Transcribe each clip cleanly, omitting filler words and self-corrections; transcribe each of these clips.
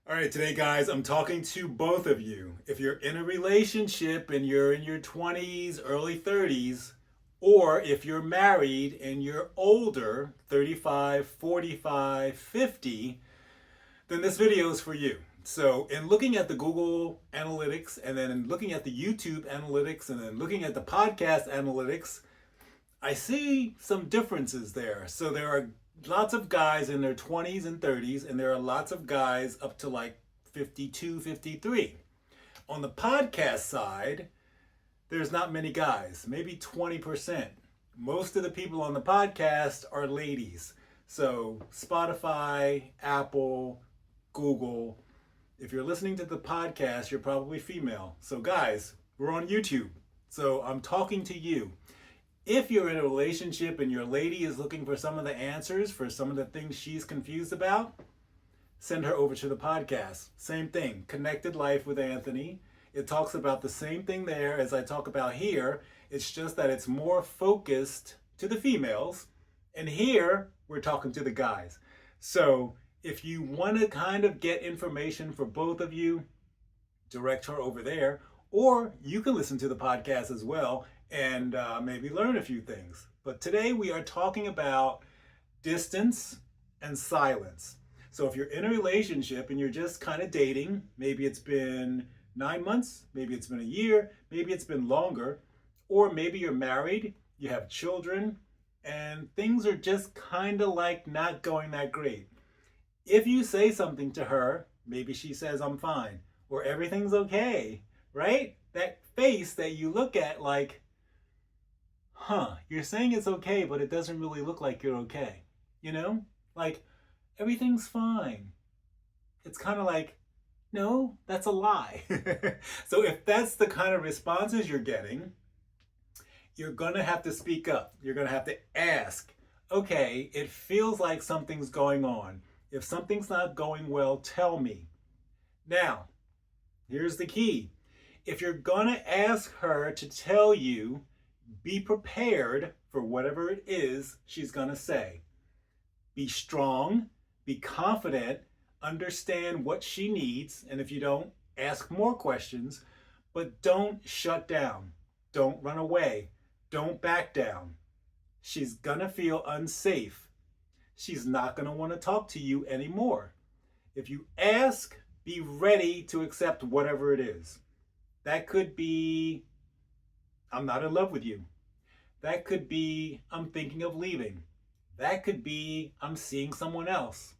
All right, today, guys, I'm talking to both of you. If you're in a relationship and you're in your 20s, early 30s, or if you're married and you're older, 35, 45, 50, then this video is for you. So, in looking at the Google Analytics and then in looking at the YouTube Analytics and then looking at the podcast Analytics, I see some differences there. So there are lots of guys in their 20s and 30s, and there are lots of guys up to like 52, 53. On the podcast side, there's not many guys, maybe 20%. Most of the people on the podcast are ladies. So Spotify, Apple, Google. If you're listening to the podcast, you're probably female. So guys, we're on YouTube. So I'm talking to you. If you're in a relationship and your lady is looking for some of the answers for some of the things she's confused about, send her over to the podcast. Same thing, Connected Life with Anthony. It talks about the same thing there as I talk about here. It's just that it's more focused to the females. And here, we're talking to the guys. So if you want to kind of get information for both of you, direct her over there. Or you can listen to the podcast as well and maybe learn a few things. But today we are talking about distance and silence. So if you're in a relationship and you're just kind of dating, maybe it's been 9 months, maybe it's been a year, maybe it's been longer, or maybe you're married, you have children, and things are just kind of like not going that great. If you say something to her, maybe she says, "I'm fine," or "everything's okay," right? That face that you look at like, you're saying it's okay, but it doesn't really look like you're okay. You know? Like, everything's fine. It's kind of like, no, that's a lie. So if that's the kind of responses you're getting, you're going to have to speak up. You're going to have to ask, okay, it feels like something's going on. If something's not going well, tell me. Now, here's the key. If you're going to ask her to tell you, be prepared for whatever it is she's going to say. Be strong, be confident, understand what she needs, and if you don't, ask more questions, but don't shut down. Don't run away. Don't back down. She's going to feel unsafe. She's not going to want to talk to you anymore. If you ask, be ready to accept whatever it is. That could be, "I'm not in love with you." That could be, "I'm thinking of leaving." That could be, "I'm seeing someone else."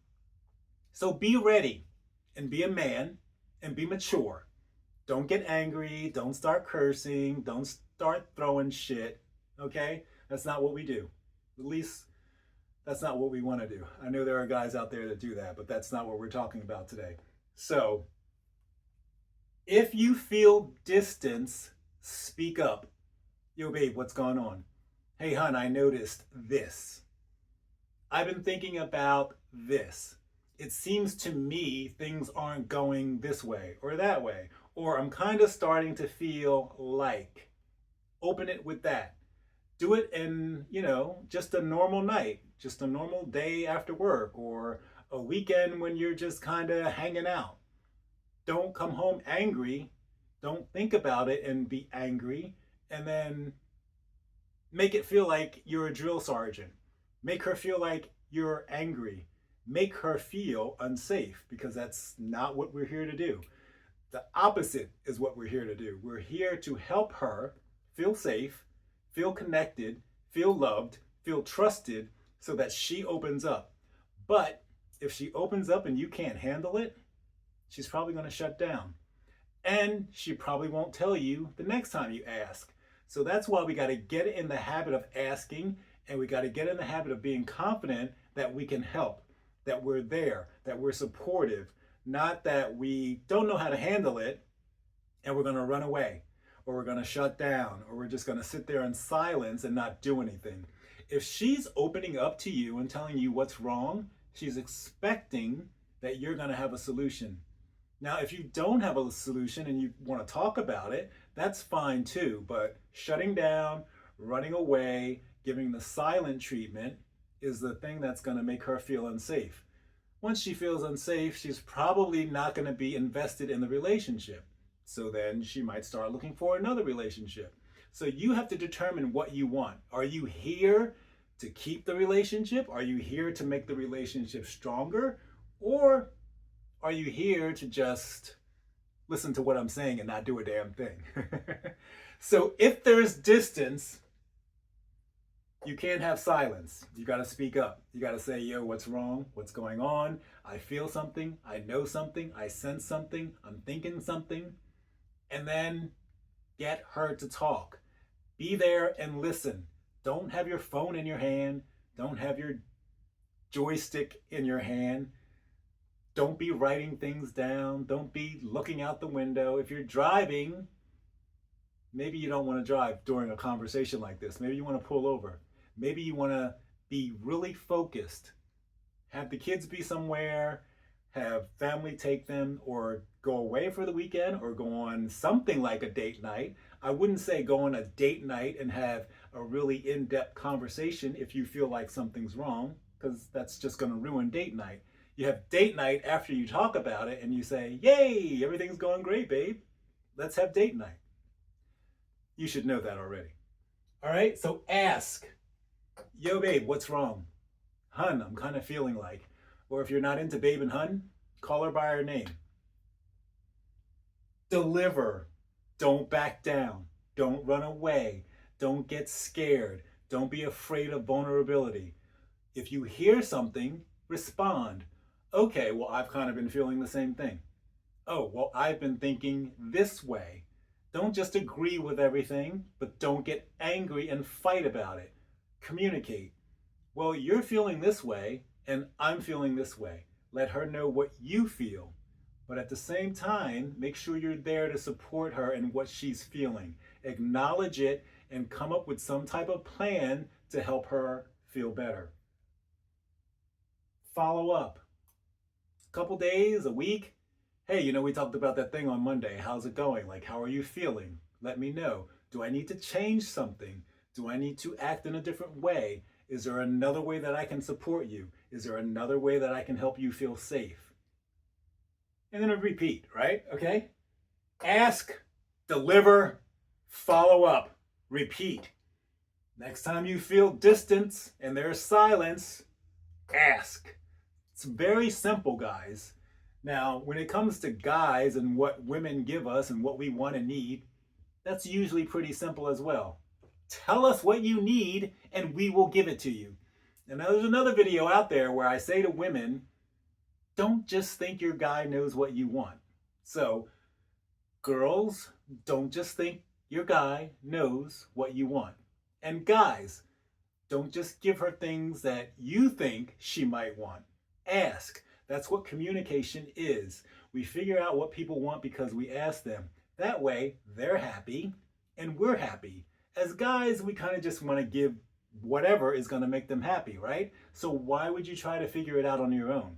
So be ready and be a man and be mature. Don't get angry. Don't start cursing. Don't start throwing shit. Okay? That's not what we do. At least that's not what we want to do. I know there are guys out there that do that, but that's not what we're talking about today. So if you feel distance, speak up. "Yo, babe, what's going on? Hey, hon, I noticed this. I've been thinking about this. It seems to me things aren't going this way or that way. Or I'm kind of starting to feel like." Open it with that. Do it in, just a normal night, just a normal day after work, or a weekend when you're just kind of hanging out. Don't come home angry. Don't think about it and be angry. And then make it feel like you're a drill sergeant. Make her feel like you're angry. Make her feel unsafe, because that's not what we're here to do. The opposite is what we're here to do. We're here to help her feel safe, feel connected, feel loved, feel trusted, so that she opens up. But if she opens up and you can't handle it, she's probably going to shut down. And she probably won't tell you the next time you ask. So that's why we got to get in the habit of asking, and we got to get in the habit of being confident that we can help, that we're there, that we're supportive, not that we don't know how to handle it and we're going to run away, or we're going to shut down, or we're just going to sit there in silence and not do anything. If she's opening up to you and telling you what's wrong, she's expecting that you're going to have a solution. Now, if you don't have a solution and you want to talk about it, that's fine too. But shutting down, running away, giving the silent treatment is the thing that's going to make her feel unsafe. Once she feels unsafe, she's probably not going to be invested in the relationship. So then she might start looking for another relationship. So you have to determine what you want. Are you here to keep the relationship? Are you here to make the relationship stronger? Or are you here to just listen to what I'm saying and not do a damn thing? So if there's distance, you can't have silence. You got to speak up. You got to say, yo, what's wrong? What's going on? I feel something. I know something. I sense something. I'm thinking something. And then get her to talk. Be there and listen. Don't have your phone in your hand. Don't have your joystick in your hand. Don't be writing things down. Don't be looking out the window. If you're driving, maybe you don't want to drive during a conversation like this. Maybe you want to pull over. Maybe you want to be really focused. Have the kids be somewhere, have family take them, or go away for the weekend, or go on something like a date night. I wouldn't say go on a date night and have a really in-depth conversation if you feel like something's wrong, because that's just going to ruin date night. You have date night after you talk about it and you say, yay, everything's going great, babe. Let's have date night. You should know that already. All right, so ask. Yo, babe, what's wrong? Hun, I'm kind of feeling like. Or if you're not into babe and hun, call her by her name. Deliver. Don't back down. Don't run away. Don't get scared. Don't be afraid of vulnerability. If you hear something, respond. Okay, well, I've kind of been feeling the same thing. Oh, well, I've been thinking this way. Don't just agree with everything, but don't get angry and fight about it. Communicate. Well, you're feeling this way, and I'm feeling this way. Let her know what you feel. But at the same time, make sure you're there to support her in what she's feeling. Acknowledge it and come up with some type of plan to help her feel better. Follow up. A couple days, a week. Hey, we talked about that thing on Monday. How's it going? Like, how are you feeling? Let me know. Do I need to change something? Do I need to act in a different way? Is there another way that I can support you? Is there another way that I can help you feel safe? And then repeat, right? Okay? Ask, deliver, follow up, repeat. Next time you feel distance and there's silence, ask. It's very simple, guys. Now, when it comes to guys and what women give us and what we want and need, that's usually pretty simple as well. Tell us what you need and we will give it to you. And now there's another video out there where I say to women, don't just think your guy knows what you want. So, girls, don't just think your guy knows what you want. And guys, don't just give her things that you think she might want. Ask. That's what communication is. We figure out what people want because we ask them. That way, they're happy and we're happy. As guys, we kind of just want to give whatever is going to make them happy, right? So why would you try to figure it out on your own?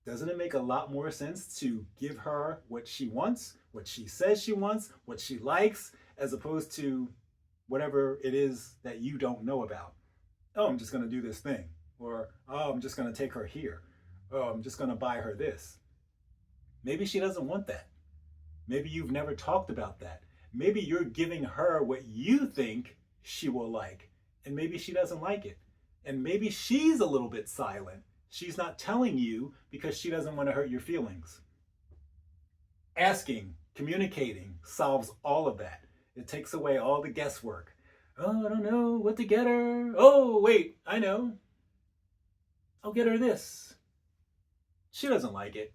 Doesn't it make a lot more sense to give her what she wants, what she says she wants, what she likes, as opposed to whatever it is that you don't know about? Oh, I'm just going to do this thing. Or, oh, I'm just going to take her here. Oh, I'm just going to buy her this. Maybe she doesn't want that. Maybe you've never talked about that. Maybe you're giving her what you think she will like, and maybe she doesn't like it. And maybe she's a little bit silent. She's not telling you because she doesn't want to hurt your feelings. Asking, communicating solves all of that. It takes away all the guesswork. Oh, I don't know what to get her. Oh, wait, I know. I'll get her this. She doesn't like it.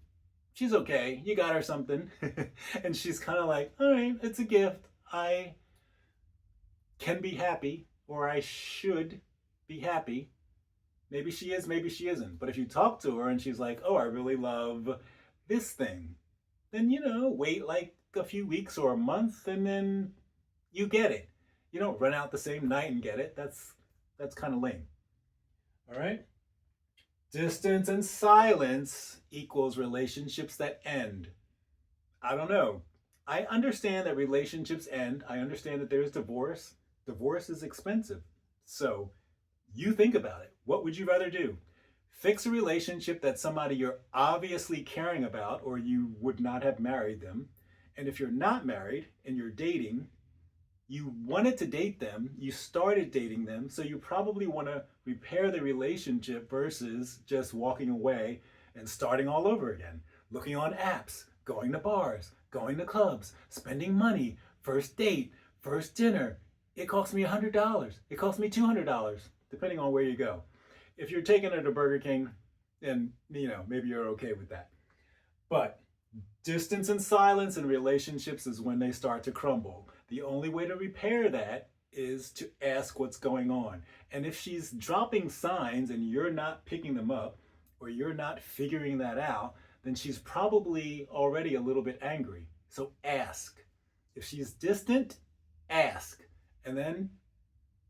She's okay. You got her something. And she's kind of like, all right, it's a gift. I can be happy, or I should be happy. Maybe she is, maybe she isn't. But if you talk to her and she's like, oh, I really love this thing, then, wait like a few weeks or a month and then you get it. You don't run out the same night and get it. That's kind of lame. All right? Distance and silence equals relationships that end. I don't know. I understand that relationships end. I understand that there's divorce. Divorce is expensive. So you think about it. What would you rather do? Fix a relationship that's somebody you're obviously caring about, or you would not have married them. And if you're not married and you're dating, you wanted to date them, you started dating them, so you probably want to repair the relationship versus just walking away and starting all over again. Looking on apps, going to bars, going to clubs, spending money, first date, first dinner. It cost me $100. It cost me $200, depending on where you go. If you're taking her to Burger King, then maybe you're okay with that. But distance and silence in relationships is when they start to crumble. The only way to repair that is to ask what's going on. And if she's dropping signs and you're not picking them up, or you're not figuring that out, then she's probably already a little bit angry. So ask. If she's distant, ask. And then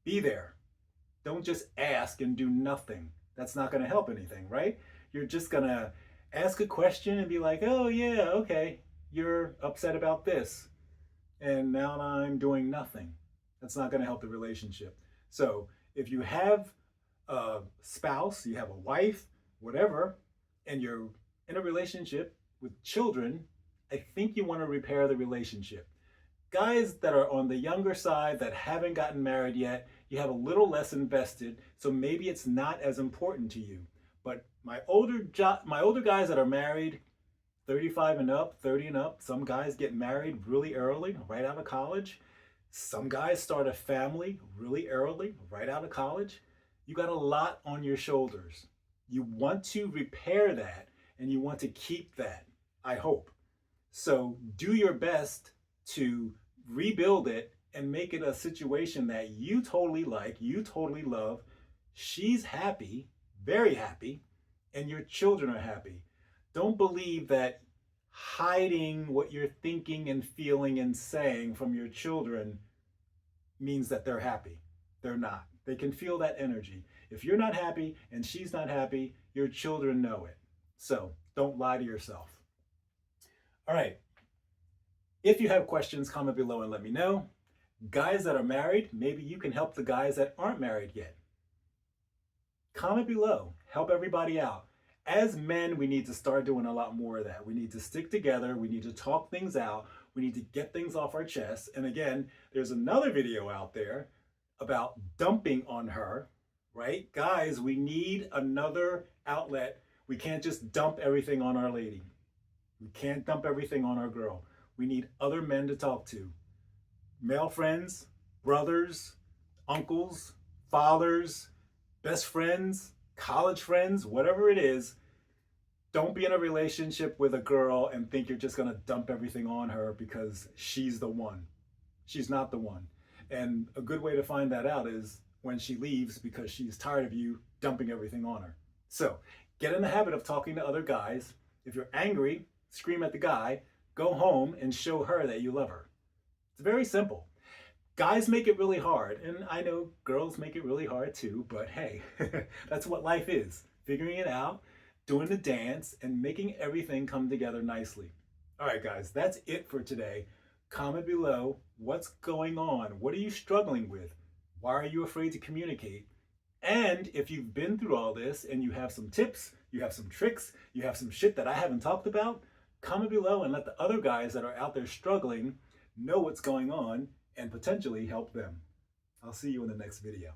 be there. Don't just ask and do nothing. That's not going to help anything, right? You're just going to ask a question and be like, oh yeah, okay, you're upset about this. And now I'm doing nothing. That's not going to help the relationship. So if you have a spouse, you have a wife, whatever, and you're in a relationship with children, I think you want to repair the relationship. Guys that are on the younger side that haven't gotten married yet, you have a little less invested, so maybe it's not as important to you. But my older guys that are married, 35 and up, 30 and up, some guys get married really early, right out of college. Some guys start a family really early, right out of college. You got a lot on your shoulders. You want to repair that and you want to keep that, I hope. So do your best to rebuild it and make it a situation that you totally like, you totally love. She's happy, very happy, and your children are happy. Don't believe that hiding what you're thinking and feeling and saying from your children means that they're happy. They're not. They can feel that energy. If you're not happy and she's not happy, your children know it. So don't lie to yourself. All right. If you have questions, comment below and let me know. Guys that are married, maybe you can help the guys that aren't married yet. Comment below. Help everybody out. As men, we need to start doing a lot more of that. We need to stick together. We need to talk things out. We need to get things off our chest. And again, there's another video out there about dumping on her, right? Guys, we need another outlet. We can't just dump everything on our lady. We can't dump everything on our girl. We need other men to talk to. Male friends, brothers, uncles, fathers, best friends, college friends, whatever it is. Don't be in a relationship with a girl and think you're just going to dump everything on her because she's the one. She's not the one. And a good way to find that out is when she leaves because she's tired of you dumping everything on her. So get in the habit of talking to other guys. If you're angry, scream at the guy. Go home and show her that you love her. It's very simple. Guys make it really hard, and I know girls make it really hard too, but hey, that's what life is. Figuring it out, doing the dance, and making everything come together nicely. All right, guys, that's it for today. Comment below what's going on. What are you struggling with? Why are you afraid to communicate? And if you've been through all this and you have some tips, you have some tricks, you have some shit that I haven't talked about, comment below and let the other guys that are out there struggling know what's going on and potentially help them. I'll see you in the next video.